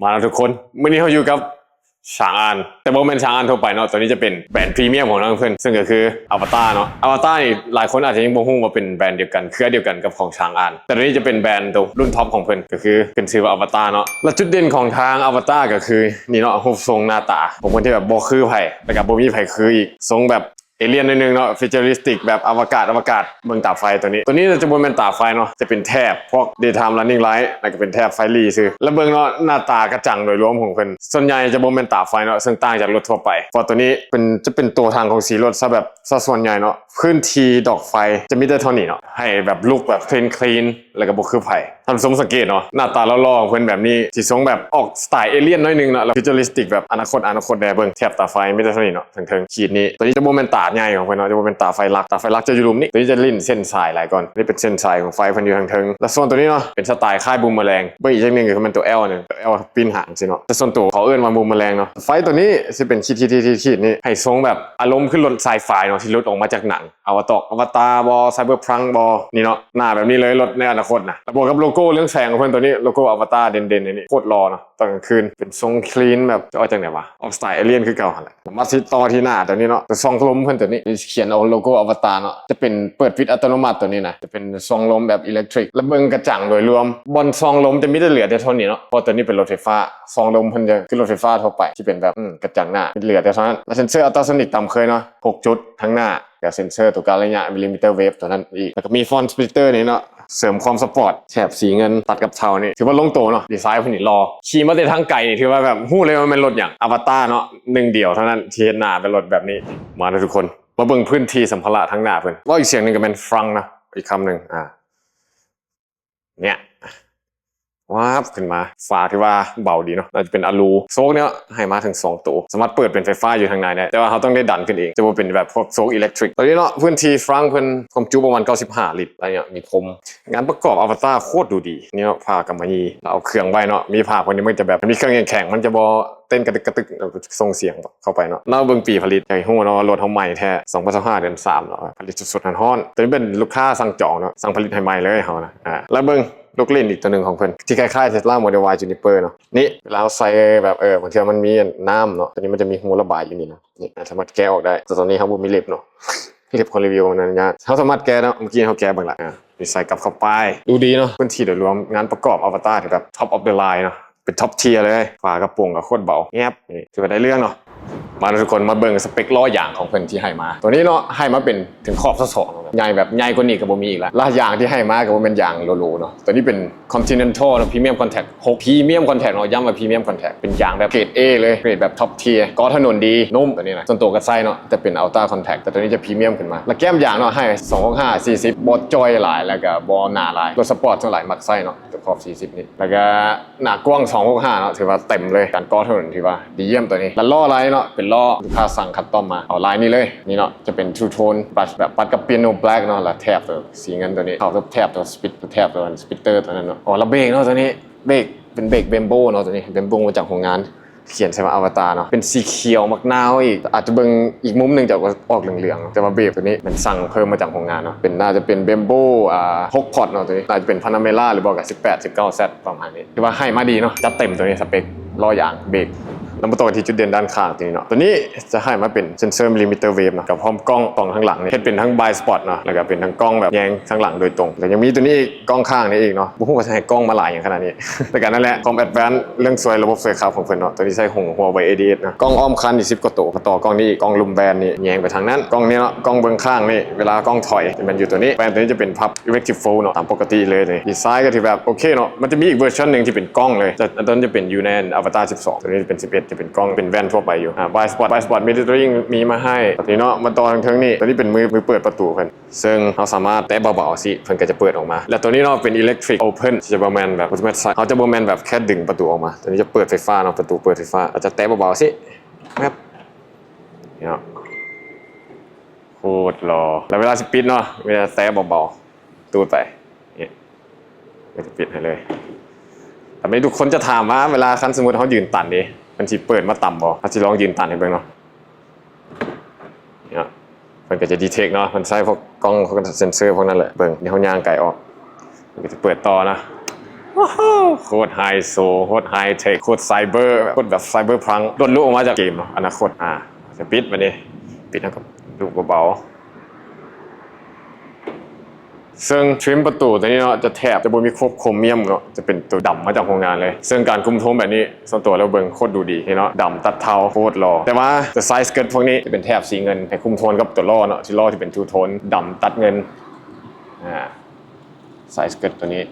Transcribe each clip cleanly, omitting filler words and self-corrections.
มาแล้วทุกคนมื้อนี้เราอยู่กับช้างอันแต่โมเมนต์ช้างอันทั่วไปเนาะตัวนี้จะเป็นแบรนด์พรีเมียมของทางเพื่อนซึ่งก็คืออวตารเนาะอวตารนี่หลายคนอาจจะยังบ่ฮู้ว่าเป็นแบรนด์เดียวกันเครือเดียวกันกับของช้างอันแต่ตัวนี้จะเป็นแบรนด์ตัวรุ่นท็อปของเพื่อนก็คือเป็นชื่อว่าอวตารเนาะและจุดเด่นของทางอวตารก็คือนี่เนาะรูปทรงหน้าตาของคนที่แบบบ่คือไผแล้วก็บ่มีไผคืออีกทรงแบบเอเลี่ยนนิดนึงเนาะฟิวเจอริสติกแบบอวกาศเบิ่งตาไฟตัวนี้จะบ่แม่นตาไฟเนาะจะเป็นแทบพวก daytime running light แล้วก็เป็นแทบไฟลีซื่อแล้วเบิ่งเนาะหน้าตากระจังโดยรวมของเพิ่นส่วนใหญ่จะบ่แม่นตาไฟเนาะซึ่งต่างจากรถทั่วไปเพราะตัวนี้จะเป็นตัวทางของสีรถซะแบบส่วนใหญ่เนาะพื้นที่ดอกไฟจะมีแต่เท่านี้เนาะให้แบบลุคแบบคลีนแล้วก็บ่คือไผท่านสังเกตเนาะหน้าตาล่อๆของเพิ่นแบบนี้สิทรงแบบออกสไตล์เอเลี่ยนหน่อยนึงเนาะแล้วฟิวเจอริสติกแบบอนาคตแน่เบิ่งแทบตาไฟมีแต่เท่านี้เนาะถึงขีดนี้ตัวนี้จะบ่แม่นตาใหญ่ของเพิ่นเนาะจะบ่เป็นตาไฟลักจะอยู่รุมนี้ตัวนี้จะลิ้นเส้นสายหลายก่อนนี่เป็นเส้นสายของไฟพันอยู่ทางเทิงและส่วนตัวนี้เนาะเป็นสไตล์ค่ายบูมแมลงเบอร์อีกอย่างนึงคือมันตัว L นึงตัว L ปีนหางสิเนาะแต่ส่วนตัวเขาเอิ้นว่าบูมแมลงเนาะไฟตัวนี้สิเป็นขีดนี่ให้ทรงแบบอารมณ์ขึ้นรถไซไฟเนาะที่รถออกมาจากหนังอวตารบอไซเบอร์พังบอนี่เนาะหน้าแบบนี้เลยรถในอนาคตนะบวกกับโลโก้เรื่องแสงของเพิ่นตัวนี้โลโก้อวตารเด่นๆนี่โคตรรอเนาะตอนกลางคืนเป็นทรงคลีนแบบจะเอาจากไหนวะออกสไตล์เอเลี่ยนคือเก่าหั่นแหละมาที่ต่อที่หน้าตัวนี้เนาะแต่ซองลมเพิ่นตัวนี้เขียนเอาโลโก้อวตารเนาะจะเป็นเปิดปิดอัตโนมัติตัวนี้นะจะเป็นซองลมแบบอิเล็กทริกและเบิ่งกระจังโดยรวมบนซองลมจะมีแต่เหลือแต่เท่านี้เนาะเพราะตัวนี้เป็นรถไฟฟ้าซองลมเพิ่นจะคือรถไฟฟ้าทั่วไปที่เป็นแบบกระจังหน้าเหลือแต่เท่านั้นและเซ็นเซอร์อัลตราโซนิกตามเคยเนาะ6จุดทั้งหน้ากับเซ็นเซอร์ตัวการระยะมิลลิมิเตอร์เวฟตัวนั้นอีกแล้วก็มีฟอนต์สปลิตเตอร์นี่เนาะเสริมความสปอร์ตแถบสีเงินตัดกับเทานี่ถือว่าลงตัวเนาะดีไซน์เพิ่นนี่รอขี่มาแต่ทางไกลนี่ถือว่าแบบฮู้เลยว่ามันรถอย่างอวตารเนาะหนึ่งเดียวเท่านั้นที่เฮ็ดหน้าเป็นรถแบบนี้มาเลยทุกคนมาเบิ่งพื้นที่สัมภาระทั้งหน้าเพิ่นว่าอีกเสียงนึงก็เป็นฟรังนะอีกคำนึงเนี่ยว้าบขึ้นมาฝาที่ว่าเบาดีเนาะน่าจะเป็นอลูโซกเนี้ยให้มาถึง2ตัวสามารถเปิดเป็นไฟฟ้าอยู่ทางในได้แต่ว่าเขาต้องได้ดันขึ้นเองจะว่าเป็นแบบพวกโซกอิเล็กทริกตอนนี้เนาะพื้นที่ฟรังเพิ่นความจุประมาณ95ลิตรอะไรเงี้ยมีพรมงานประกอบอวตารโคตรดูดีนี่เนาะผ้ากำมะหยี่เอาเครื่องไว้เนาะมีผ้าคนนี้มันจะแบบมีเครื่องแข็งมันจะบ่เต้นกระตึกส่งเสียงเข้าไปเนาะเราเบิ่งปีผลิตใหญ่ฮู้เนาะรถเฮาใหม่แท้2025เดือน3เนาะผลิตสดๆร้อนๆตัวนี้เป็นลูกค้าสั่งจองเนาะสั่งผลิตให้ใหม่เลยเฮานะแล้วเบิ่งลูกเล่นอีกตัวหนึ่งของเพิ่นที่คล้ายๆ Tesla Model Y Juniper เนาะนี่เวลาใส่แบบบางทีมันมีน้ำเนาะตัวนี้มันจะมีหูระบายอยู่นี่นะนี่สามารถแกะออกได้แต่ตอนนี้เขาบ่มีเล็บเนาะเล็บคนรีวิวนั้นงานเขาสามารถแกะเนาะเมื่อกี้เขาแกะบ้างละนี่ใส่กลับเข้าไปดูดีเนาะพื้นที่โดยรวมงานประกอบอวตารที่แบบ Top of the line เนาะเป็นท็อปเทียร์เลยฝากระโปรงก็โคตรเบาแงบนี่ถือว่าได้เรื่องเนาะมาทุกคนมาเบิ่งสเปคล้ออย่างของเพิ่นที่ให้มาตัวนี้เนาะให้มาเป็นถึงขอบ2ใหญ่แบบใหญ่กว่านี้ก็บ่มีอีกแล้วและยางที่ให้มาก็บ่เป็นยางโลโลเนาะตัวนี้เป็น Continental เนาะ Premium Contact 6 Premium Contact เนาะย้ำว่า Premium Contact เป็นยางแบบเกรด A เลยเกรดแบบท็อปเทียร์ก็ถนนดีนุ่มตัวนี้นะส่วนตัวก็ไส้เนาะแต่เป็น Ultra Contact แต่ตัวนี้จะพรีเมียมขึ้นมาแล้วแก้มยางเนาะให้265 40บ่จอยหลายแล้วก็บ่หนาหลายรถสปอร์ตทั้งหลายมักไส้เนาะตัวขอบ40นี่แล้วก็หน้ากว้าง265เนาะถือว่าเต็มเลยการก่อถนนถือว่าดีเยี่ยมตัวนี้แล้วล้ออะไรเนาะเป็นล้อลูกค้าสั่งคัสตอมมาเอาลายนี้เลยนี่เนาะจะเป็นทูโทนบัชแบบปัดกับเปียโนแบล็กเนาะแล้วแทบตัวสีเงินตัวนี้เข้าตัวแทบตัวสปิตแทบตัวสปิตเตอร์ตัวนั้นเนาะแล้วเบรกเนาะตัวนี้เบรกเป็นเบรกเบมโบเนาะตัวนี้เบมโบมาจากโรงงานเขียนใช่ไหมอวตารเนาะเป็นสีเขียวมักนาวอีกอาจจะเบิ่งอีกมุมนึงจะออกเหลืองๆแต่ว่าเบรกตัวนี้มันสั่งเพิ่มมาจากโรงงานเนาะเป็นน่าจะเป็นเบมโบ6พอร์ตเนาะตัวนี้น่าจะเป็นพานาเมล่าหรือบอกกับ18 19 Z ประมาณนี้คือว่าให้มาดีเนาะจัดเต็มตัวนี้สเปคล้อยางเบรกแล้วมาต่อที่จุดเด่นด้านข้างตัวนี้เนาะตัวนี้จะให้มาเป็นเซนเซอร์มิลลิมิเตอร์เวฟเนาะกับพร้อมกล้องข้างหลังนี่เฮ็ดเป็นทั้งบายสปอตเนาะแล้วก็เป็นทั้งกล้องแบบแยงข้างหลังโดยตรงแล้วยังมีตัวนี้กล้องข้างนี่อีกเนาะบ่ฮู้ว่าจะให้กล้องมาหลายอย่างขนาดนี้ แต่กันนั่นแหละความแอดวานซ์เรื่องระบบสวยขาวของเพิ่นเนาะตัวนี้ใช้Huawei ADS นะกล้องอ้อมคันนี่10กว่าตัวต่อกล้องนี้กล้องลุมแบนนี่แยงไปทางนั้นกล้องนี้เนาะกล้องเบื้องข้างนี่เวลากล้องถอยมันอยู่ตัวนี้แบนตัวนี้จะเป็นพับ Electric Fold เนาะตามปกติเลยดีไซน์ก็ถือแบบโอเคเนาะมันจะมีอีกเวอร์ชันนึงที่เป็นกล้องเลยแต่ตอนจะเป็นอยู่ใน Avatar 12ตัวนี้เป็น11จะเป็นกล้องเป็นแว่นทั่วไปอยู่By Spot Monitoring มีมาให้ตัวนี้เนาะมาต่อทางนี้ตัวนี้เป็นมือเปิดประตูเพิ่นซึ่งเราสามารถแตะเบาๆสิเพิ่นก็จะเปิดออกมาและตัวนี้เนาะเป็น Electric Open จะบ่แม่นแบบเขาจะบ่แม่นแบบแค่ดึงประตูออกมาตัวนี้จะเปิดไฟฟ้าเนาะประตูเปิดไฟฟ้าอาจจะแตะเบาๆสิแป๊บเนาะโคตรรอแล้วเวลาสิปิดเนาะเวลาแตะเบาๆตูดไปเนี่ยก็จะปิดให้เลยแต่ไม่ทุกคนจะถามว่าเวลาคันสมมุติเฮายืนตันดิมันสิเปิดมาต่ำบ่ถ้าสิลองยืนตันให้เบิ่งเนาะเนี่ยมันก็จะดีเทคเนาะมันใช้พวกกล้องเขาก็เซ็นเซอร์พวกนั้นแหละเบิ่งเดี๋ยวเฮาย่างไกลออกมันก็จะเปิดต่อนะ โคตรไฮโซโคตรไฮเทคโคตรไซเบอร์โคตรแบบไซเบอร์พังโดนลูกออกมาจากเกมเนาะอนาคตจะปิดมาดิปิดนะครับดูเบาๆซึ่งทริมประตูตัวนี้เนาะจะแถบจะบนมีครบโครเมียมเนาะจะเป็นตัวดำมาจากโรงงานเลยซึ่งการคุมโทนแบบนี้ส่วนตัวเราเบิ่งโคตรดูดีเนาะดำตัดเทาโคตรหล่อแต่ว่าตัวไซส์เกิร์ตพวกนี้จะเป็นแถบสีเงินให้คุมโทนกับตัวล้อเนาะที่ล้อที่เป็นทูโทนดำตัดเงินไซส์เกิร์ตตัวนี้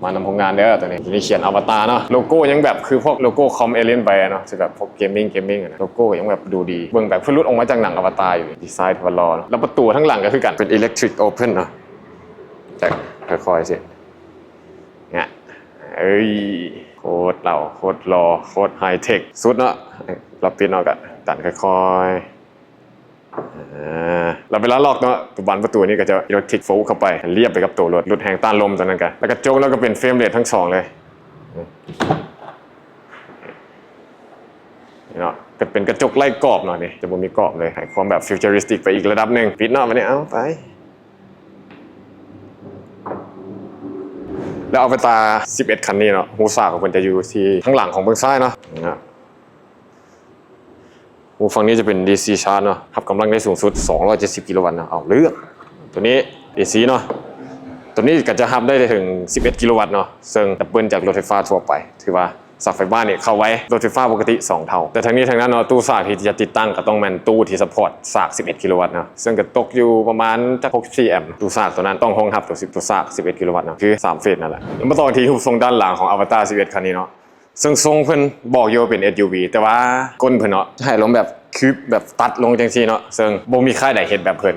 มานำโรงงานเด้อตัวนี้เขียนอวตารเนาะโลโก้ยังแบบคือพวกโลโก้คอมเอเลียนไปเนาะจะแบบพวกเกมมิ่งนะโลโก้ยังแบบดูดีเบิ่งแบบเพิ่งรุดออกมาจากหนังอวตารอยู่ดีไซน์ทวารอแล้วประตูทั้งหลังก็คือกันเป็นอิเล็กทริกโอเพนเนาะแต่ค่อยๆสิเนี่ยโคตรเราโคตรรอโคตรไฮเทคสุดเนาะเราปิดเนาะกันดันค่อยๆเราเวลาล็อกเนาะตัวบันประตูนี้ก็จะอิเล็กทริกโฟล์เข้าไปเรียบไปกับตัวรถแหงต้านลมตัวนั้นกันแล้วก็โจกแล้วก็เป็นเฟรมเรททั้งสองเลยเนาะก็เป็นกระจกไล่กรอบหน่อยนี่จะบ่มีกรอบเลยให้ความแบบฟิวเจอริสติกไปอีกระดับหนึ่งปิดเนาะมาเนี่ยเอาไปแล้วเอาไปตา11คันนี้เนาะหูสากของมันจะอยู่ที่ข้างหลังของเบื้องซ้ายเนาะหูฝั่งนี้จะเป็น DC Charge เนาะขับกำลังได้สูงสุด270กิโลวัตต์เนาะเอาเลือกตัวนี้ DC เนาะตัวนี้ก็จะขับได้ถึง11กิโลวัตต์เนาะซึ่งดับเบิลจากรถไฟฟ้าทั่วไปถือว่าสับไฟบ้านเนี่ยเข้าไว้รถไฟฟ้าปกติ2เท่าแต่ทั้งนี้ทั้งนั้นเนาะตู้สากที่จะติดตั้งก็ต้องแมนตู้ที่ซัพพอร์ตสาก11กิโลวัตต์เนาะซึ่งก็ตกอยู่ประมาณจะ64แอมป์ตู้สากตัวนั้นต้องห้องรับตัวสาก11กิโลวัตต์เนาะคือ3เฟสนั่นแหละมาต่อที่รูปทรงด้านหลังของ Avatar 11คันนี้เนาะซึ่งทรงเพิ่นบอกอยู่เป็น SUV แต่ว่าก้นเพิ่นเนาะให้ลงแบบคืบแบบตัดลงจังซี่เนาะซึ่งบ่มีค่ายใดเฮ็ดแบบเพิ่น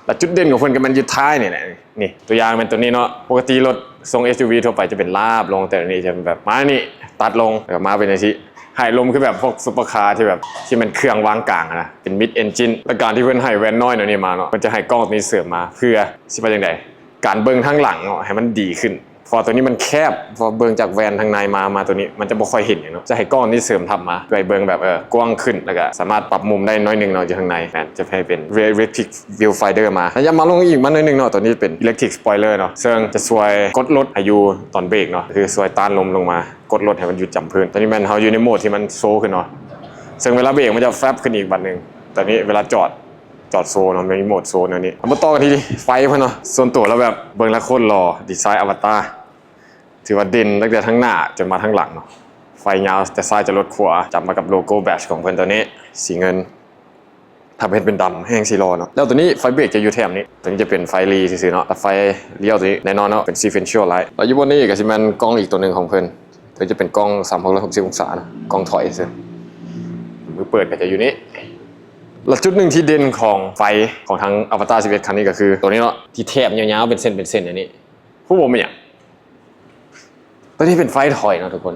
แต่จุดเด่นของเพิ่นก็มันอยู่ท้ายนี่แหละนี่ตัวอย่างเป็นตัวนี้เนาะปกติรถทรง SUV ทั่วไปจะเป็นลาบลงแต่อันนี้จะเป็นแบบมานี่ตัดลงแล้วมาเป็นจังซี่ให้ลมคือแบบพวกซุปเปอร์คาร์ที่แบบที่มันเครื่องวางกลางนะเป็นมิดเอนจินและการที่เพิ่นให้แวนน้อยหน่อยนี่มาเนาะมันจะให้กล้องนี้เสริมมาเพื่อสิว่าจังได๋การเบิ่งทางหลังเนาะให้มันดีขึ้นพอตัวนี้มันแคบพอเบิ่งจากแวนทางในมาตัวนี้มันจะบ่ค่อยเห็นอย่างเนาะจะให้กล้องนี้เสริมทำมาไปเบิ่งแบบกว้างขึ้นแล้วก็สามารถปรับมุมได้น้อยนึงเนาะอยู่ข้างในจะให้เป็น Electric Viewfinder มาแล้วยังมาลงอีกมาหน่อยนึงเนาะตัวนี้เป็น Electric Spoiler เนาะซึ่งจะช่วยกดลดอายุตอนเบรกเนาะคือช่วยต้านลมลงมากดลดให้มันหยุดจำพื้นตอนนี้มันเฮาอยู่ในโหมดที่มันโซขึ้นเนาะซึ่งเวลาเบรกมันจะแฟบขึ้นอีกบัดนึงตอนนี้เวลาจอดโซนเนาะมีโหมดโซนอันนี้มาต่อกันที่ไฟเพิ่นเนาะส่วนตัวแล้วแบบเบิ่งแล้วโคตรหล่อดีไซน์อวตารถือว่าเด่นตั้งแต่ทั้งหน้าจนมาทั้งหลังเนาะไฟยาวแต่ซ้ายจะลดขวาจับมากับโลโก้แบชของเพิ่นตัวนี้สีเงินทำให้เป็นดำแห้งสีรอเนาะแล้วตัวนี้ไฟเบรกจะอยู่แถบนี้ตัวนี้จะเป็นไฟรีซื่อๆเนาะแต่ไฟเลี้ยวตัวนี้แน่นอนเนาะเป็น sequential light แล้วอยู่บนนี้ก็สิแม่นกล้องอีกตัวนึงของเพิ่นตัวจะเป็นกล้อง360องศานะกล้องถอยซื่อมือเปิดก็จะอยู่นี้แล้วจุดหนึ่งที่เด่นของไฟของทั้ง Avatar 11คันนี้ก็คือตัวนี้เนาะที่แถบยาวๆเป็นเส้นอย่างนี้ผู้ผมเป็นอย่างตัวนี้เป็นไฟถอยนะทุกคน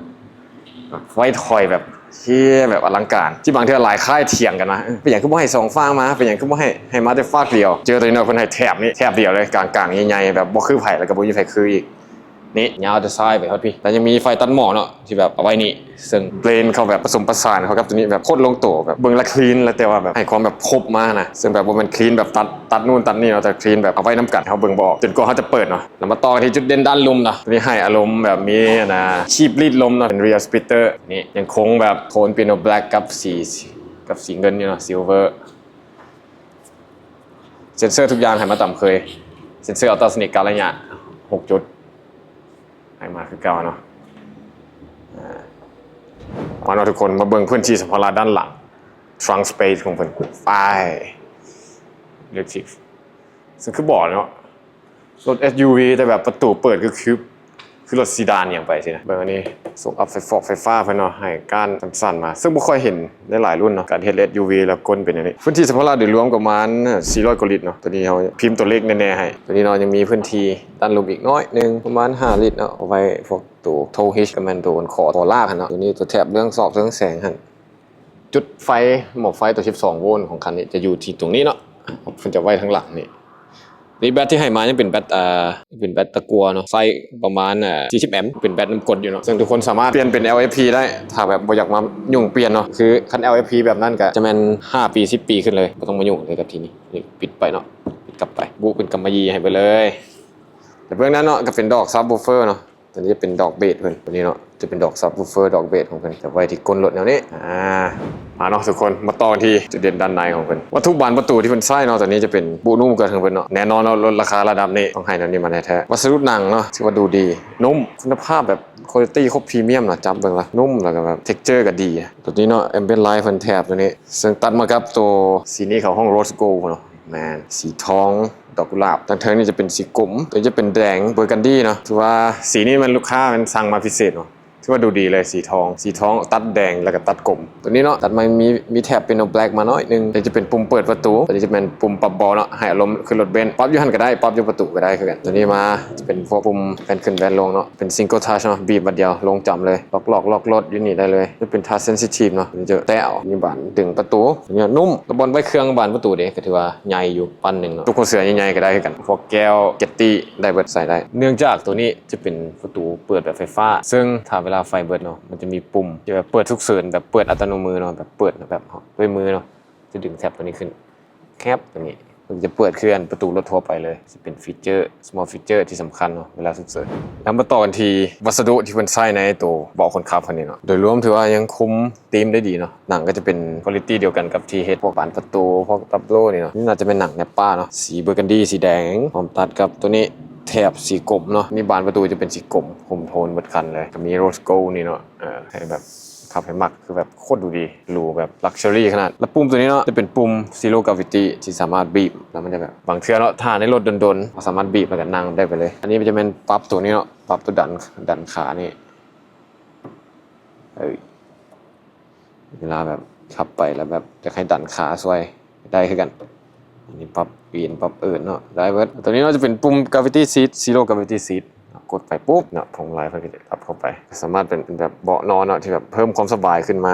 ไฟถอยแบบเชี่ยแบบอลังการที่บางทีหลายค่ายเถียงกันนะเป็นอย่างคือบ่ให้2ฟ้ามาเป็นอย่างคือบ่ให้มาแต่ฟ้าเดียวเจอตัวนี้เนาะเพิ่นให้แถบนี้แถบเดียวเลยกลางๆใหญ่ๆแบบบ่คือไผแล้วก็บ่มีไผคืออีกนี่ยาวจะซ้ายไปครับพี่แต่ยังมีไฟตัดหมอกเนาะที่แบบเอาไว้นี่ซึ่งเบรนเขาแบบผสมผสานเขากับตัวนี้แบบโคตรลงตัวแบบเบิ่งละคลีนแล้วแต่ว่าแบบให้ความแบบครบมากนะซึ่งแบบว่ามันคลีนแบบตัดนู่นตัดนี่เนาะแต่คลีนแบบเอาไว้น้ำกัดเขาเบิ่งบอกจนกว่าเขาจะเปิดเนาะแล้วมาต่อที่จุดเด่นด้านลมนะนี่ให้อารมณ์แบบมีนะชีพรีดลมเนาะเป็น rear splitter นี่ยังคงแบบโทนเปียโนแบล็กกับสีเงินนี่เนาะซิลเวอร์เซ็นเซอร์ทุกอย่างให้มาต่ำเคยเซ็นเซอร์อัลตราโซนิกการระยะ6 จุดมาคือเก่าเนาะมาเนาะทุกคนมาเบิ่งพื้นที่สัมภาระด้านหลัง trunk space ของเพิ่นไฟเล็กทิกซึ่งคือบอกเนาะรถ SUV แต่แบบประตูเปิดคือรถซีดานอย่างไปสินะเบิ่งอันนี้ส่งอัพไฟฟ้าเพิ่นเนาะให้ก้านสั้นๆมาซึ่งบ่ค่อยเห็นในหลายรุ่นเนาะการเฮ็ด SUV แล้วก้นเป็นอย่างนี้พื้นที่สัมภาระโดยรวมประมาณ400กว่าลิตรเนาะตัวนี้เฮาพิมพ์ตัวเลขแน่ๆให้ตัวนี้เนาะยังมีพื้นที่ด้านลมอีกน้อยนึงประมาณ5ลิตรเนาะเอาไว้พวกตัวโทฮิชกับแมนโดนคอตัวลากหั่นเนาะตัวนี้ตัวแถบเรื่องสอบเรื่องแสงหั่นจุดไฟหมอกไฟตัว12โวลต์ของคันนี้จะอยู่ที่ตรงนี้เนาะเพิ่นจะไว้ข้างหลังนี่แบตที่ให้มายังเป็นแบตตะกัวเนาะไฟประมาณ40แอมป์เป็นแบตน้ำกรดอยู่เนาะซึ่งทุกคนสามารถเปลี่ยนเป็น LFP ได้ถ้าแบบบ่อยากมายุ่งเปลี่ยนเนาะคือคัน LFP แบบนั้นก็จะแม่น5 ปี 10 ปีขึ้นเลยบ่ต้องมายุ่งเลยกับทีนี้ปิดไปเนาะปิดกลับไปบุเป็นกำมะหยี่ให้ไปเลยแต่เบื้องนั้นเนาะก็เป็นดอกซับวูฟเฟอร์เนาะ ตัวนี้จะเป็นดอกเบสเพิ่นตัวนี้เนาะจะเป็นดอกซับวูฟเฟอร์ดอกเบสของเพิ่นจะไว้ที่ก้นรถแนวนี้มาเนาะทุกคนมาต่อที่จุดเด่นด้านในของเพิ่นวัตถุบานประตูที่เพิ่นใส่เนาะตัวนี้จะเป็นบุนุ่มเกินของเพิ่นเนาะแน่นอนเนาะลดราคาระดับนี้ต้องให้แนวนี้มาแท้ๆวัสดุหนังเนาะถือว่าดูดีนุ่มคุณภาพแบบคุณภาพครบพรีเมียมเนาะจับเบิ่งละนุ่มแล้วก็แบบเท็กเจอร์ก็ดีตัวนี้เนาะแอมเบียนไลท์เพิ่นแถบตัวนี้ซึ่งตัดมากับตัวสีนี้เขาห้องโรสโกลด์เนาะแมนสีทองดอกกุหลาบทางเทิงนี่จะเป็นสีกลมตัวนี้จะเป็นแดงเบอร์กันดี้เนาะถือว่าสีนี้มันลูกค้ามันสั่งมาพิเศษเนาะถือว่าดูดีเลยสีทองตัดแดงแล้วก็ตัดกลมตัวนี้เนาะตัดมามีแถบเป็นแบล็กมาหน่อยนึงตัวนี้จะเป็นปุ่มเปิดประตูตัวนี้จะเป็นปุ่มปรับบอลเนาะให้อารมณ์ขึ้นรถเบนซ์ปั๊บอยู่หันก็ได้ปั๊บอยู่ประตูก็ได้คือกันตัวนี้มาจะเป็นพวกปุ่มแบนขึ้นแบนลงเนาะเป็นซิงเกิลทัชเนาะบีบบัดเดียวลงจำเลยล็อกรถอยู่นี่ได้เลยจะเป็นทัชเซนซิทีฟเนาะนี่จะแตะเอามีบานดึงประตูเนี่ยนุ่มกระบอนไว้เครื่องบานประตูเด้ก็ถือว่าใหญ่อยู่ปั้นนึงเนาะทุกคนเสือใหญ่ๆก็ได้คือกันพวกแก้วเกตตี้ได้เบิดใส่ได้เนื่องจากตัวนี้จะเป็นประตูเปิดแบบไฟฟ้าซึ่งถ้าเวลาไฟเบิดเนาะมันจะมีปุ่มจะแบบเปิดทุกเสิร์นแบบเปิดอัตโนมือเนาะแบบเปิดแบบด้วยมือเนาะจะดึงแท็บตัวนี้ขึ้นแคปตัวนี้มันจะเปิดเคลื่อนประตูรถทั่วไปเลยจะเป็นฟีเจอร์ small feature ที่สำคัญเนาะเวลาสุดเสิร์นแล้วมาต่อกันที่วัสดุที่เพิ่นใช้ในตัวเบาะคนขับคันนี้เนาะโดยรวมถือว่ายังคุมธีมได้ดีเนาะหนังก็จะเป็นคุณภาพเดียวกันกับที่เฮ็ดพวกบานประตูพวกตับโล่นี่เนาะนี่น่าจะเป็นหนังแนปป้าเนาะสีเบอร์กันดี้สีแดงพร้อมตัดกับตัวนี้แถบสีกลมเนาะนี่บานประตูจะเป็นสีกลมคุมโทนเบิดคันเลยก็มีโรสโกลด์นี่เนาะให้แบบขับให้มักคือแบบโคตรดูดีหรูแบบลักชัวรี่ขนาดแล้วปุ่มตัวนี้เนาะจะเป็นปุ่ม Zero Gravity ที่สามารถบีบแล้วมันจะแบบบางเทื่อเนาะถ้าในรถดนๆสามารถบีบแล้วก็นั่งได้ไปเลยอันนี้มันจะเป็นปรับตัวนี้เนาะปรับตัวดันขานี่เวลาแบบขับไปแล้วแบบจะให้ดันขาสวยได้คือกันอันนี้ปรับเปลี่ยนปรับเนาะได้เบิดตัวนี้เนาะจะเป็นปุ่ม Gravity Seat Zero Gravity Seatกดไปปุ๊บเนี่ยพวงมาลัยเพิ่นก็จะรับเข้าไปสามารถเป็นแบบเบาะนอนเนาะที่แบบเพิ่มความสบายขึ้นมา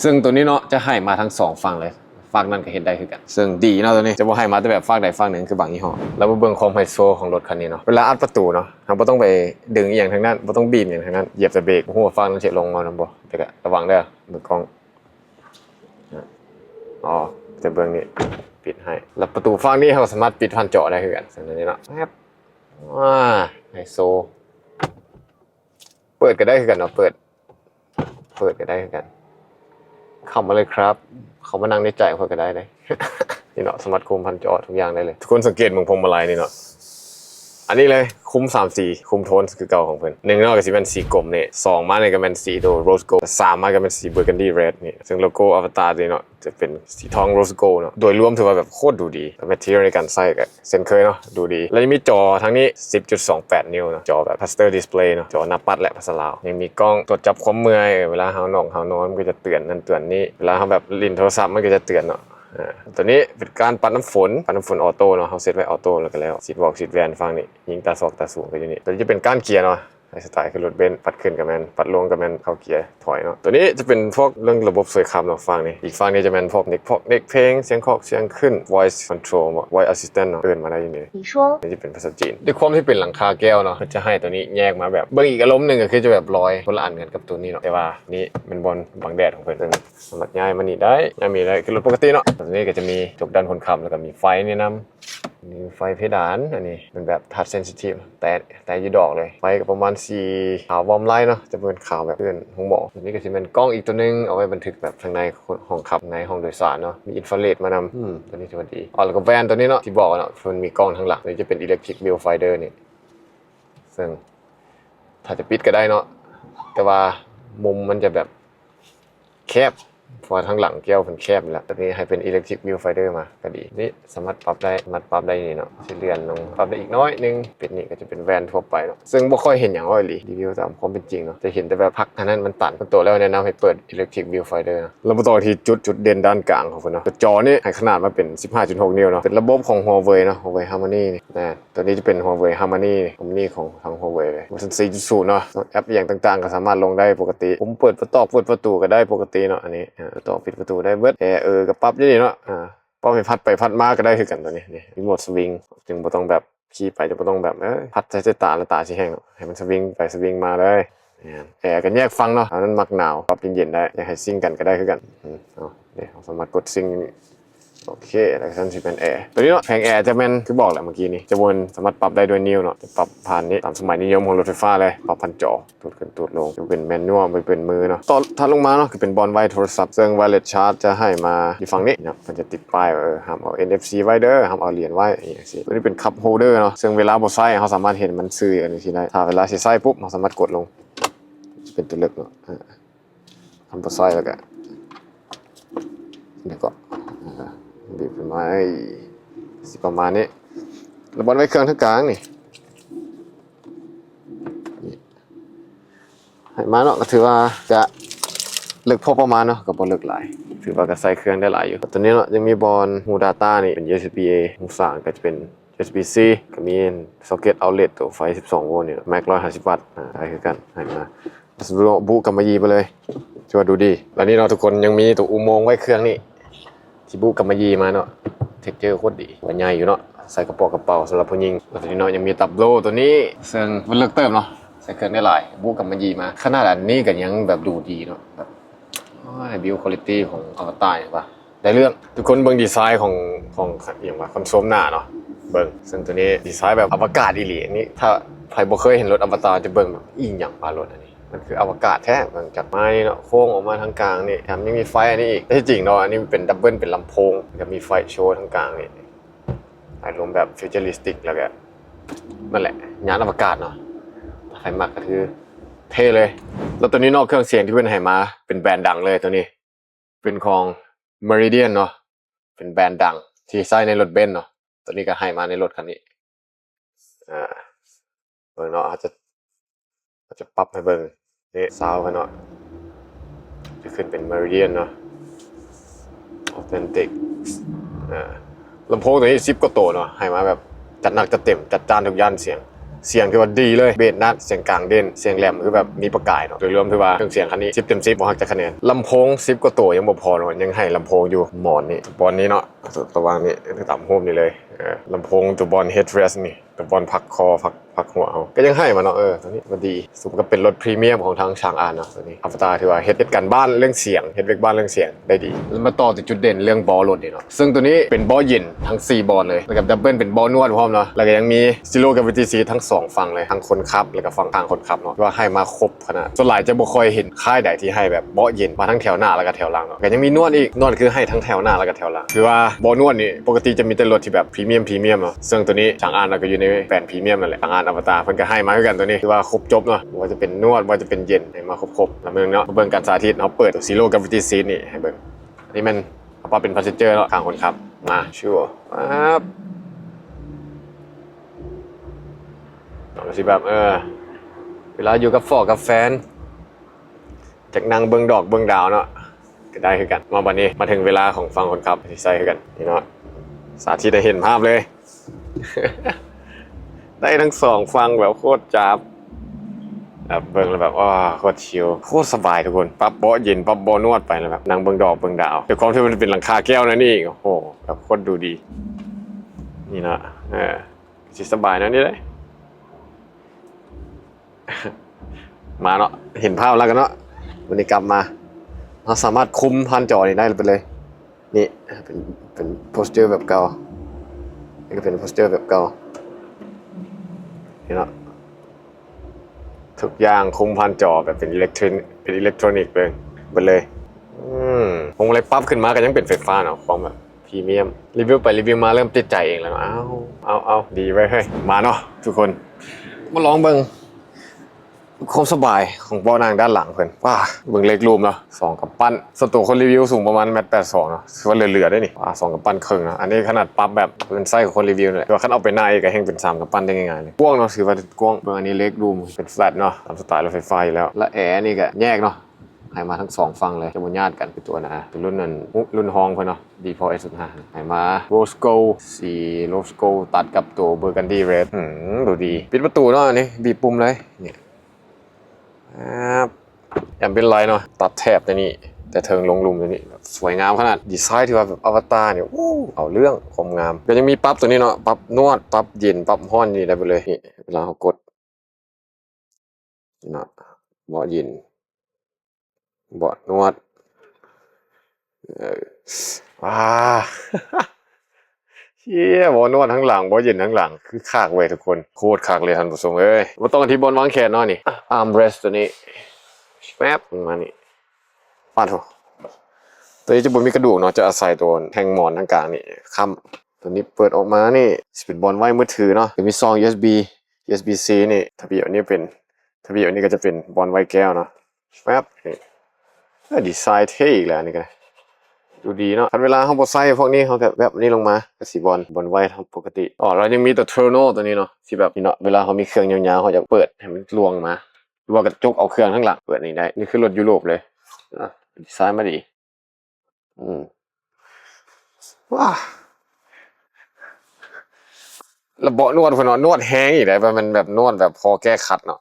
ซึ่งตัวนี้เนาะจะให้มาทั้ง2ฝั่งเลยฝั่งนั้นก็เห็นได้คือกันซึ่งดีเนาะตัวนี้จะบ่ให้มาแต่แบบฝั่งใดฝั่งหนึ่งคือบางยี่ห้อแล้วมาเบิ่งความไฮโซของรถคันนี้เนาะเวลาอัดประตูเนาะเราบ่ต้องไปดึงอีหยังทั้งนั้นบ่ต้องบีบอย่างทั้งนั้นเหยียบแต่เบรกบ่ฮู้ว่าฝั่งนั้นสิลงมานำบ่แต่ก็ระวังเด้อมือกล้องจะเบิ่งนี่ปิดให้แล้วประตูฝั่งนี้เราสามารถปิดผ่านเจาะได้คือกันซึ่งอันนี้เนาะครับไฮโซเปิดก็ได้คือกันเนาะเปิดก็ได้คือกันเข้ามาเลยครับเขามานั่งในใจเพิ่นก็ได้เลย นี่เนาะสามารถคุมผ่านเจาะทุกอย่างได้เลยทุกคนสังเกตมึงพวงมาลัยนี่เนาะอันนี้เลยคุม3สีคุมโทนคือเก่าของเพิ่น1เนาะก็สิเป็นสีกลมนี่2มาเนี่ยก็เป็นสีโดโรสโกลด์3มาก็เป็นสีเบอร์กันดี้เรดนี่ซึ่งโลโก้อวตารนี่เนาะจะเป็นสีทองโรสโกลด์เนาะโดยรวมถือว่าแบบโคตรดูดีแล้วแมททีเรียลในการใส่ก็เช่นเคยเนาะดูดีแล้วยังมีจอทั้งนี้ 10.28 นิ้วเนาะจอแบบพัสเตอร์ดิสเพลย์เนาะจอหน้าปัดและภาษาลาวยังมีกล้องตรวจจับความเมื่อยเวลาเฮานอนมันก็จะเตือนนั่นเตือนนี้เวลาเฮาแบบลิ้นโทรศัพท์มันก็จะเตือนเนาะตัวนี้เป็นการปัดน้ำฝนออโต้เนาะเขาเซตไว้ออโต้แล้วก็แล้วซีทบอกซีทแวนฟังนี่ยิงตาซอกตาสูงก็อยู่นี่ตัวนี้จะเป็นก้านเกียร์เนาะในสไตล์คือรถเบนซ์ปัดขึ้นกับแมนปัดลงกับแมนเข้าเกียร์ถอยเนาะตัวนี้จะเป็นพวกเรื่องระบบสวยคำเนาะฟังนี่อีกฟังนี้จะเป็นพวกเน็กเพลงเสียงเคาะเสียงขึ้น voice control voice assistant เนาะเอิ้นมาได้อยู่นี่นี่จะเป็นภาษาจีนด้วยความที่เป็นหลังคาแก้วเนาะจะให้ตัวนี้แยกมาแบบเบิ่งอีกอารมณ์นึงก็คือจะแบบลอยคนละอันกันกับตัวนี้เนาะแต่ว่านี่เป็นบนบังแดดของเพิ่นซึ่งสามารถย้ายมานี่ได้ย้ายมีได้คือรถปกติเนาะตัวนี้ก็จะมีจกด้านคนขับแล้วก็มีไฟแนะนำมีไฟเพดานอันนี้เป็นแบบ touch sensitive แต่อยู่ดอกเลยไฟก็ประมาณ4ขาววอร์มไลท์เนาะจะเป็นขาวแบบเพื่อนห้องหมอตัวนี้ก็จะเป็นกล้องอีกตัวนึงเอาไว้บันทึกแบบข้างในห้องขับในห้องโดยสารเนาะมีอินฟราเรดมานำตัวนี้จะดีแล้วก็แวนตัวนี้เนาะที่บอกเนาะมันมีกล้องทางหลังนี่จะเป็น electric viewfinder นี่ซึ่งถ้าจะปิดก็ได้เนาะแต่ว่ามุมมันจะแบบแคบเพราะทางหลังแก้วมันแคบแล้วตัวนี้ให้เป็น electric viewfinder มาก็ดีนี่สามารถปรับได้นี่เนาะสิเลื่อนลงปรับได้อีกน้อยนึงเป็นนี่ก็จะเป็นแวนทั่วไปเนาะซึ่งบ่ค่อยเห็นอย่างอ้อยหลีรีวิวตามความเป็นจริงเนาะจะเห็นแต่แบบพักอันนั้นมันตันตัวแล้วแนะนำให้เปิด electric viewfinder นะแล้วมาต่อที่จุดเด่นด้านกลางของเพิ่นเนาะจอนี่ให้ขนาดมาเป็น 15.6 นิ้วเนาะเป็นระบบของ Huawei เนาะ Huawei Harmony นี่ตัวนี้จะเป็น Huawei Harmony ของทาง Huawei เลยเวอร์ชัน 4.0 เนาะแอปอย่างต่างๆก็สามารถลงได้ปกติผมเปิดประตูก็ได้ปกติเนาะอันนี้ต่อปิดประตูได้เบิดก็ปรับอยู่นี่เนาะปรับให้พัดไปพัดมาก็ได้คือกันตัวนี้นี่รีโมทสวิงจึงบ่ต้องแบบขี่ไปจะบ่ต้องแบบพัดใส่ตาแล้วตาสิแห้งให้มันสวิงไปสวิงมาเลยกันแยกฟังเนาะอันนั้นมักหนาวปรับเย็นๆได้อยากให้ซิงกันก็ได้คือกันเดี๋ยวสามารถกดซิง โอเคแล้วก็จะเป็นแอร์ตัวนี้เนาะแผงแอร์จะเป็นคือบอกแหละเมื่อกี้นี้จะวนสามารถปรับได้ด้วยนิ้วเนาะจะปรับผ่านนี้ตามสมัยนิยมของรถไฟฟ้าเลยปรับพันจอตูดขึ้นตูดลงจะเป็นแมนนวลไปเป็นมือเนาะต่อถัดลงมาเนาะคือเป็นบอลไวโทรศัพท์ซึ่ง wireless charge จะให้มาอยู่ฝั่งนี้นะมันจะติดป้ายห้ามเอา NFC ไว้เด้อห้ามเอาเหรียญไว้อย่างนี้ตัวนี้เป็นคัพโฮลเดอร์เนาะซึ่งเวลาบ่ใส่เขาสามารถเห็นมันซื้ออันนี้ได้ถ้าเวลาใส่ปุ๊บเราสามารถกดลงจะเป็นตัวเลือกเนาะทำบ่ใส่แล้วก็เดี๋ยวก็บีบขึ้นมาสิประมาณนี้ระบายไว้เครื่องทั้งกลางนี่ให้มาเนาะก็ถือว่าจะลึกพอประมาณเนาะกับบอลลึกหลายถือว่าก็ใส่เครื่องได้หลายอยู่ตอนนี้เนาะยังมีบอลฮู data นี่เป็น USB-A ฮู3ก็จะเป็น USB-C ก็มี socket outlet ตัวไฟ12โวลต์นี่แม็ก150วัตต์ได้คือกันให้มาบุกำมะหยี่ไปเลยช่วยดูดีแล้วนี่เนาะทุกคนยังมีตัวอุโมงค์ไว้เครื่องนี่ที่บุกำมะหยี่มาเนาะเท็กเจอร์โคตรดีว่าใหญ่อยู่เนาะใส่กระเป๋าสำหรับผู้หญิงแล้วทีนี้เนาะยังมีตับโลตัวนี้ซึ่งมันเลือกเติมเนาะใส่เครื่องได้หลายบุกำมะหยี่มาขนาดอันนี้ก็ยังแบบดูดีเนาะแบบบิวคุณภาพของอวตารป่ะได้เรื่องทุกคนเบิ่งดีไซน์ของอย่างว่าคอนโซลหน้าเนาะเบิ่งซึ่งตัวนี้ดีไซน์แบบอวกาศอีหลีนี่ถ้าใครบ่เคยเห็นรถอวตารจะเบิ่งแบบอีหยังปารถอันนี้มันคืออวกาศแท้เบิ่งจากไม้เนาะโค้งออกมาทางกลางนี่แถมยังมีไฟอันนี้อีกที่จริงเนาะอันนี้เป็นดับเบิลเป็นลำโพงแล้วมีไฟโชว์ทางกลางนี่อารมณ์แบบฟิวเจอริสติกแล้วก็นั่นแหละยานอวกาศเนาะใครมักก็คือเท่เลยแล้วตัวนี้นอกเครื่องเสียงที่เป็นให้มาเป็นแบรนด์ดังเลยตัวนี้เป็นของ Meridian เนาะเป็นแบรนด์ดังที่ใช้ในรถเบนซ์เนาะตัวนี้ก็ให้มาในรถคันนี้เบิ่งเนาะอาจจะปรับให้เบิ่งนี่ซาวด์กันเนาะจะขึ้นเป็น Meridian เนาะ Authentic ลำโพงตัวนี้10กว่าตัวเนาะให้มาแบบจัดหนักจัดเต็มจัดจ้านทุกย่านเสียงคือว่าดีเลยเบสนัดเสียงกลางเด่นเสียงแหลมคือแบบมีประกายเนาะโดยรวมคือว่าเครื่องเสียงคันนี้10 เต็ม 10บ่ฮักจะคะแนนลำโพง10กว่าตัวยังบ่พอเนาะยังให้ลำโพงอยู่หมอนนี่บอลนี้เนาะตัววางนี่ต่ำโฮมนี่เลยลำโพงตัวบอล headrest นี่ตัวบอลพักคอพักหัวเอาก็ยังให้มาเนาะตัวนี้มันดีสมกับเป็นรถพรีเมียมของทางช่างเนาะตัวนี้อัฟตาที่ว่าเฮ็ดกันบ้านเรื่องเสียงเฮ็ดเวกบ้านเรื่องเสียงได้ดีแล้วมาต่อติดจุดเด่นเรื่องบอลรถนี่เนาะซึ่งตัวนี้เป็นบอลเย็นทั้ง4บอลเลยแล้วกับดับเบิลเป็นบอลนวดพร้อมเนาะแล้วก็ยังมีZero Gravity Seatทั้ง2ฝั่งเลยทั้งคนขับแล้วก็ฝั่งข้างคนขับเนาะว่าให้มาครบขนาดส่วนหลายจะบ่ค่อยเห็นค่ายใดที่ให้แบบบอลเย็นมาทั้งแถวหน้าแล้วก็แถวหลังเนาะก็ยังมีนวดอีกนวดคือให้ทั้งแถวหน้าแล้วก็แถวหลังคือว่าบอลนวดนี่ปกติจะมีแต่รถที่แบบพรีเมียมเนาะซึ่งตัวนี้ช่างเราก็อยู่ในแบรนด์พรีเมียมนั่นแหละช่างอวตารเพิ่นก็ให้มาด้วยกันตัวนี้คือว่าครบจบเนาะว่าจะเป็นนวดว่าจะเป็นเย็นให้มาครบแล้วเบิ่งเนาะเบิ่งการสาธิตเนาะเปิด Zero Gravity Seat นี่ให้เบิ่งอันนี้มันเอาเป็น passenger เนาะข้างคนขับมาชัวร์ปั๊บเราสิแบบเวลาอยู่กับกับแฟนจากนั่งเบิ่งดอกเบิ่งดาวเนาะก็ได้คือกันมาบัดนี้มาถึงเวลาของฟังคนขับที่ใส่คือกันนี่เนาะสาธิตได้เห็นภาพเลย ได้ทั้ง2ฟังแบบโคตรจับแบบเบิ่งแล้วแบบโคตรชิลโคตรสบายทุกคนปั๊บเบาะเย็นปั๊บเบาะนวดไปแล้วแบบนั่งเบิ่งดอกเบิ่งดาวแต่ความที่มันเป็นหลังคาแก้วนั่นเองโอ้โหแบบโคตรดูดีนี่นะสิสบายนะนี่เลย มาเนาะเห็นภาพแล้วกันเนาะวันนี้กลับมาเราสามารถคุมพันจอนี่ได้ไปเลยนี่เป็นโพสเจอร์แบบเก่านี่ก็เป็นโพสเจอร์แบบเก่าเนาะทุกอย่างคุมพันจอแบบเป็นอิเล็กทรอนิกส์เลยไปเลยวงเล็บปั๊บขึ้นมาก็ยังเป็นไฟฟ้าเนาะความแบบพรีเมียมรีวิวไปรีวิวมาเริ่มติดใจเองแล้วเอาดีไว้เฮ้ยมาเนาะทุกคนมาลองเบิ่งความสบายของเบาะนั่งด้านหลังเพิ่นเบิ่งเล็กรูมเนาะ2กำปั้นส่วนตัวคนรีวิวสูงประมาณ1.82เนาะคือว่าเหลือได้นี่2กำปั้นครึ่งเนาะอันนี้ขนาดปรับแบบเป็นไซส์ของคนรีวิวเลยแต่ว่าคันเอาไปหน้าอีกก็แห่งเป็น3กำปั้นได้ง่ายๆเลยกว้างเนาะถือว่า กว้างเบิ่งอันนี้เล็กรูมเป็นแฟลตเนาะตามสไตล์รถไฟฟ้าอยู่แล้วและแอร์นี่ก็แยกเนาะให้มาทั้ง2ฝั่งเลยจะบ่ญาติกันเป็นตัวนะเป็นรุ่นนั้นรุ่นฮองเพิ่นเนาะ D4S05 ให้มา Rose Gold สี Rose Gold ตัดกับตัว Burgundy Red ดูดีปิดประตูเนาะอันนี้บีบปุ่มเลยเนี่ยยังเป็นไรเนาะตัดแถบตัวนี้แต่เทิงลงลุมตัวนี้สวยงามขนาดดีไซน์ที่ว่าแบบอวตารเนี่ยเอาเรื่องความงามก็ยังมีปั๊บตัวนี้เนาะปั๊บนวดปั๊บเย็นปั๊บห้อนนี่ได้ไปเลยนี่เวลาเขากดเนาะเบาะเย็นเบาะนวด เออว้า เฮียบอลนวดทั้งหลังบอลเย็นทั้งหลังคือขากเว้ยทุกคนโคตรขากเลยท่านผู้ชมเอ้ยว่าต้องที่บอลวางแขนเนาะนี่อาร์มเรสตัวนี้แป๊บมานี่ปาดโถตัวนี้จะบนมีกระดูกเนาะจะอาศัยตัวแทงหมอนทั้งกลางนี่ค้ำตัวนี้เปิดออกมานี่เป็นบอลไว้มือถือเนาะจะมีซอง USB-C นี่ทะเบียนนี้เป็นทะเบียนนี้ก็จะเป็นบอลไว้แก้วเนาะแป๊บนี่ดีไซน์เท่อีกแล้วนี่กันดูดีเนาะเวลาเขาบอใส่พวกนี้เขาแบบนี้ลงมาก็สีบอลไว้ทำปกติเรายังมีตัวเทอร์โนตัวนี้เนาะที่แบบนี่เนาะเวลาเขามีเครื่องยาวๆเขาจะเปิดให้มันลวงมาหรือว่ากระจกเอาเครื่องข้างหลังเปิดนี่ได้นี่คือรถยุโรปเลยดีไซน์มาดีว้าระเบาะนวดพอนวดแห้งอีกได้มันแบบนวดแบบพอแก้ขัดเนาะ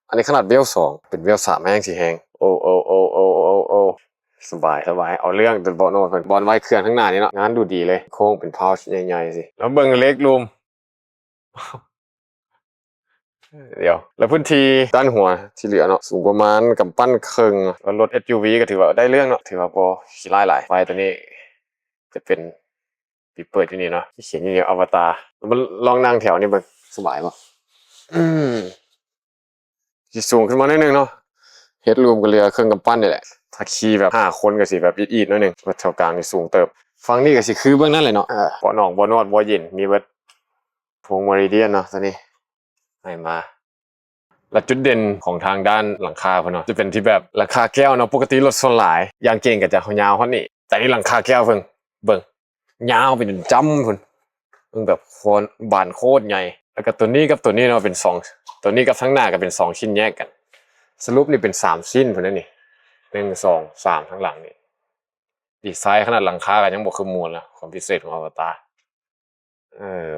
อันนี้ขนาดเวล2เป็นเวล3แห้งสีแห้งโอ้สบายเอาเรื่องแต่บอลโน่เป็นบอลไว้เครื่องทั้งหน้านี่เนาะงานดูดีเลยโค้งเป็นพาวช์ใหญ่ๆสิแล้วเบิ้งเล็กรูมเดี๋ยวแล้วพื้นที่ด้านหัวที่เหลือเนาะสูงประมาณกับปั้นครึ่งแล้วรถ SUV ก็ถือว่าได้เรื่องเนาะถือว่าพอขี่ไล่หลายไฟตัวนี้จะเป็นปิดเปิดที่นี่เนาะที่เขียนอยู่ในอวตารมันลองนั่งแถวนี้มันสบายป่ะที่สูงขึ้นมาหน่อยนึงเนาะเฮดรูมกับเรือเครื่องกำปั้นนี่แหละถ้าขี่แบบ5คนก็สิแบบอีดๆหน่อยนึงแถวกลางนี่สูงเติบฟังนี่ก็สิคือเบื้องนั่นเลยเนาะบ่อนอกบ่นวดบ่เย็นมีเบิดพวงมาริเดียนเนาะตัวนี้ให้มาและจุดเด่นของทางด้านหลังคาเพิ่นเนาะจะเป็นที่แบบหลังคาแก้วเนาะปกติรถส่วนหลายยางเก่งก็จะยาวเท่านี้แต่นี่หลังคาแก้วเบิ่งยาวเป็นจ้ำพุ่นแบบโคนบานโคตรใหญ่แล้วก็ตัวนี้กับตัวนี้เนาะเป็น2ตัวนี้กับทั้งหน้าก็เป็น2ชิ้นแยกกันสรุปนี่เป็น3ชิ้นพุ่นนั่นนี่1 2 3ทั้งหลังนี่ดีไซน์ขนาดหลังคาก็ยังบ่คือมวลนะความพิเศษของอวตาร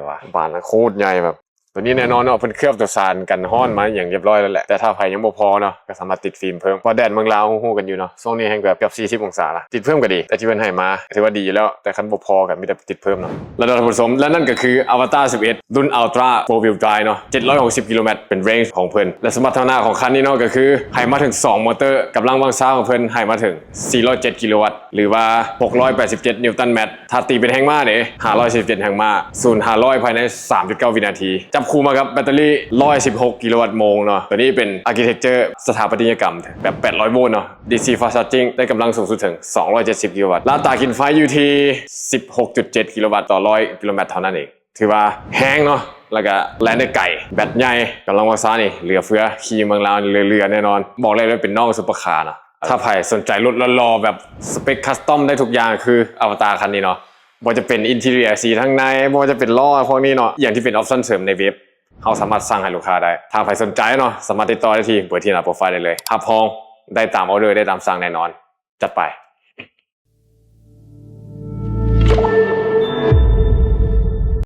ว่ะบานโคตรใหญ่แบบตัวนี้แน่นอนเนาะเพิ่นเคลือบตัวซานกันร้อนมาอย่างเรียบร้อยแล้วแหละแต่ถ้าไผยังบ่พอเนาะก็สามารถติดฟิล์มเพิ่มเพราะแดดเมืองลาวฮู้กันอยู่เนาะช่วงนี้แฮ่งแบบเกือบ40องศาละติดเพิ่มก็ดีแต่ที่เพิ่นให้มาถือว่าดีอยู่แล้วแต่คันบ่พอก็มีแต่ติดเพิ่มเนาะแล้วท่านผู้ชมและนั่นก็คือ Avatar 11 รุ่น Ultra 4 Wheel Drive เนาะ760กิโลเมตรเป็นเรนจ์ของเพิ่นและสมรรถนะของคันนี้เนาะก็คือให้มาถึง2มอเตอร์กำลังวังช้าของเพิ่นให้มาถึง407กิโลวัตต์หรือว่า687นิวตันเมตรถ้าตีเป็นแรงม้าเด้547แรงม้า0 500ภายใน 3.9 วินาทีจับคู่มากับแบตเตอรี่116กิโลวัตต์โมงเนาะตัวนี้เป็นอาร์คิเทคเจอร์สถาปัตยกรรมแบบ800โวลต์เนาะ DC Fast Charging ได้กำลังสูงสุดถึง270กิโลวัตต์และอัตรากินไฟอยู่ที่ 16.7 กิโลวัตต์ต่อ100กิโลเมตรเท่านั้นเองถือว่าแห้งเนาะแล้วก็แลนได้ไก่แบตใหญ่กำลังวังช้านี่เหลือเฟือขี่เมืองลาวเรือแน่นอนบอกเลยว่าเป็นน้องซุปเปอร์คาร์นะถ้าใครสนใจรถรอแบบสเปคคัสตอมได้ทุกอย่างคืออวตารคันนี้เนาะบ่จะเป็นอินทีเรียสีทั้งในบ่จะเป็นล้อพวกนี้เนาะอย่างที่เป็นออปชั่นเสริมในเว็บเขาสามารถสั่งให้ลูกค้าได้ถ้าใครสนใจเนาะสามารถติดต่อได้ที่เบอร์ที่หน้าโปรไฟล์ได้เลยถ้าพองได้ตามออเดอร์ได้ตามสั่งแน่นอนจัดไป